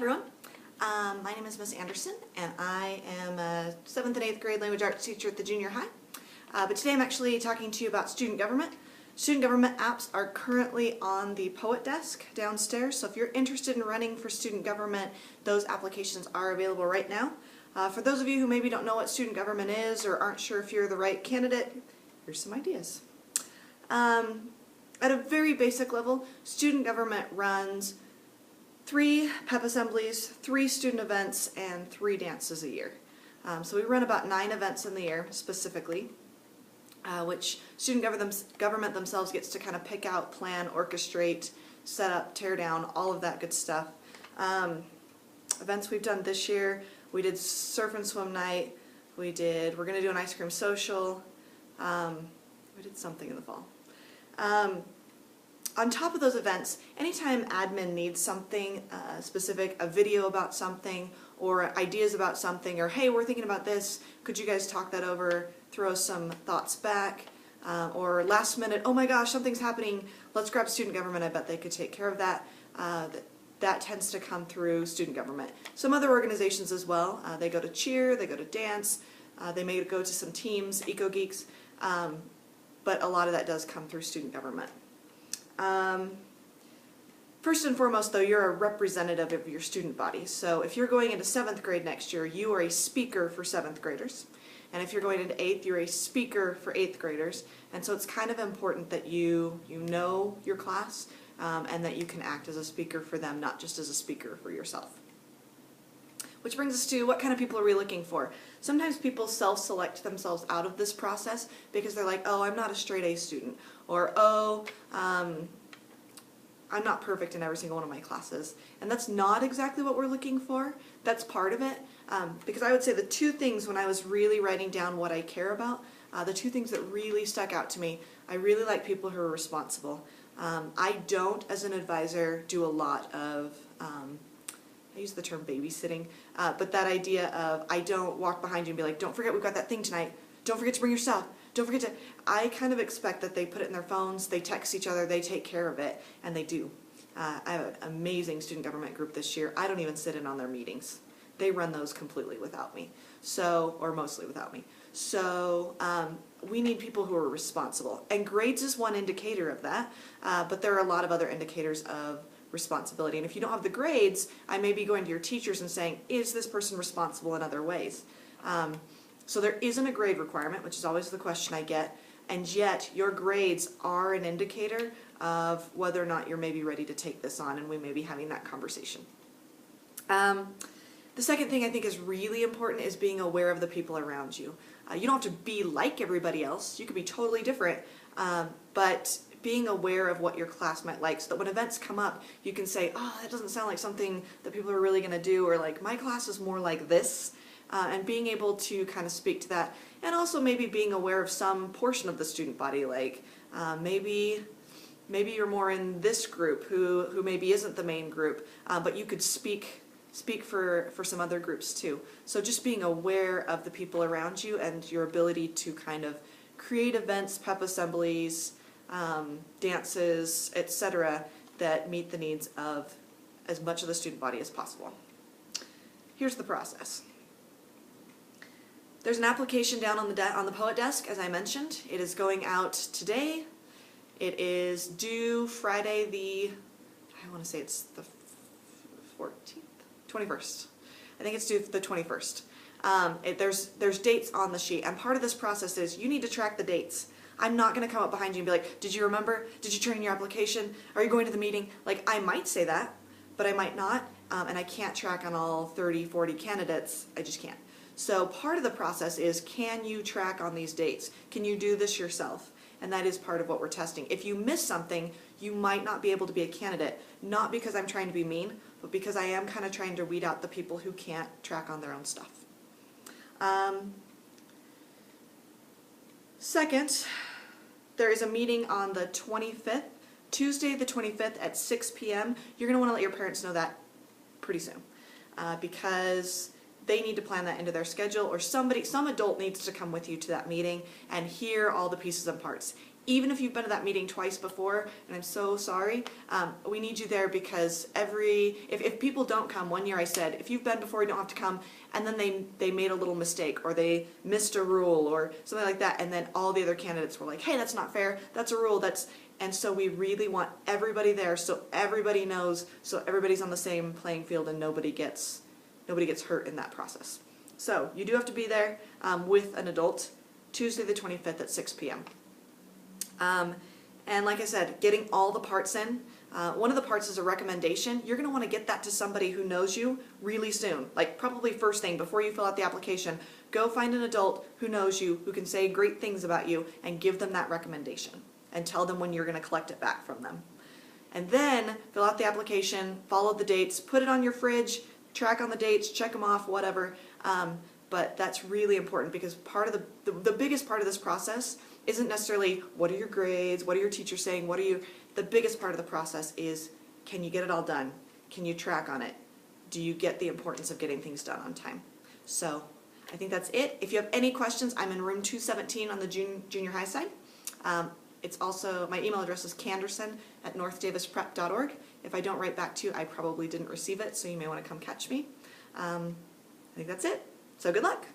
everyone. My name is Miss Anderson, and I am a 7th and 8th grade language arts teacher at the junior high. But today I'm actually talking to you about student government. Student government apps are currently on the Poet desk downstairs, so if you're interested in running for student government, those applications are available right now. For those of you who maybe don't know what student government is or aren't sure if you're the right candidate, here's some ideas. At a very basic level, student government runs 3 pep assemblies, 3 student events, and 3 dances a year. So we run about 9 events in the year specifically, which student government themselves gets to kind of pick out, plan, orchestrate, set up, tear down, all of that good stuff. Events we've done this year, we did surf and swim night, we're going to do an ice cream social, we did something in the fall. On top of those events, anytime admin needs something specific, a video about something, or ideas about something, or hey, we're thinking about this, could you guys talk that over, throw some thoughts back, or last minute, oh my gosh, something's happening, let's grab student government, I bet they could take care of that. That tends to come through student government. Some other organizations as well, they go to cheer, they go to dance, they may go to some teams, Eco Geeks, but a lot of that does come through student government. First and foremost, though, you're a representative of your student body. So if you're going into 7th grade next year, you are a speaker for 7th graders. And if you're going into 8th, you're a speaker for 8th graders. And so it's kind of important that you know your class and that you can act as a speaker for them, not just as a speaker for yourself. Which brings us to, what kind of people are we looking for? Sometimes people self-select themselves out of this process because they're like, oh, I'm not a straight A student, or oh, I'm not perfect in every single one of my classes. And that's not exactly what we're looking for. That's part of it. Because I would say the 2 things when I was really writing down what I care about, the 2 things that really stuck out to me, I really like people who are responsible. I don't, as an advisor, do a lot of I use the term babysitting, but that idea of I don't walk behind you and be like, don't forget we've got that thing tonight, don't forget to bring your stuff, don't forget to, I kind of expect that they put it in their phones, they text each other, they take care of it, and they do. I have an amazing student government group this year. I don't even sit in on their meetings. They run those completely without me, or mostly without me. So we need people who are responsible, and grades is one indicator of that, but there are a lot of other indicators of responsibility. And if you don't have the grades, I may be going to your teachers and saying, is this person responsible in other ways? So there isn't a grade requirement, which is always the question I get, and yet your grades are an indicator of whether or not you're maybe ready to take this on, and we may be having that conversation. The second thing I think is really important is being aware of the people around you. You don't have to be like everybody else, you could be totally different, but being aware of what your class might like, so that when events come up, you can say, oh, that doesn't sound like something that people are really going to do, or like, my class is more like this, and being able to kind of speak to that, and also maybe being aware of some portion of the student body, like maybe you're more in this group who maybe isn't the main group, but you could speak for some other groups too. So just being aware of the people around you and your ability to kind of create events, pep assemblies, dances, etc., that meet the needs of as much of the student body as possible. Here's the process. There's an application down on the Poet desk, as I mentioned. It is going out today. It is due Friday I want to say it's the 21st. I think it's due the 21st. There's dates on the sheet, and part of this process is you need to track the dates. I'm not going to come up behind you and be like, did you remember? Did you turn in your application? Are you going to the meeting? Like, I might say that, but I might not, and I can't track on all 30, 40 candidates. I just can't. So part of the process is, can you track on these dates? Can you do this yourself? And that is part of what we're testing. If you miss something, you might not be able to be a candidate, not because I'm trying to be mean, but because I am kind of trying to weed out the people who can't track on their own stuff. Second, there is a meeting on the 25th, Tuesday the 25th at 6 p.m. You're going to want to let your parents know that pretty soon, because they need to plan that into their schedule, or some adult needs to come with you to that meeting and hear all the pieces and parts. even if you've been to that meeting twice before, and I'm so sorry, we need you there because if people don't come, one year I said, if you've been before, you don't have to come, and then they made a little mistake, or they missed a rule, or something like that, and then all the other candidates were like, hey, that's not fair, that's a rule, and so we really want everybody there, so everybody knows, so everybody's on the same playing field, and nobody gets hurt in that process. So you do have to be there with an adult, Tuesday the 25th at 6 p.m. And like I said, getting all the parts in. One of the parts is a recommendation. You're going to want to get that to somebody who knows you really soon, like probably first thing before you fill out the application. Go find an adult who knows you, who can say great things about you, and give them that recommendation and tell them when you're going to collect it back from them. And then fill out the application, follow the dates, put it on your fridge, track on the dates, check them off, whatever. But that's really important because part of the biggest part of this process isn't necessarily what are your grades, what are your teachers saying, the biggest part of the process is, can you get it all done? Can you track on it? Do you get the importance of getting things done on time? So I think that's it. If you have any questions, I'm in room 217 on the junior high side. It's also, my email address is canderson@northdavisprep.org. If I don't write back to you, I probably didn't receive it, so you may want to come catch me. I think that's it. So good luck.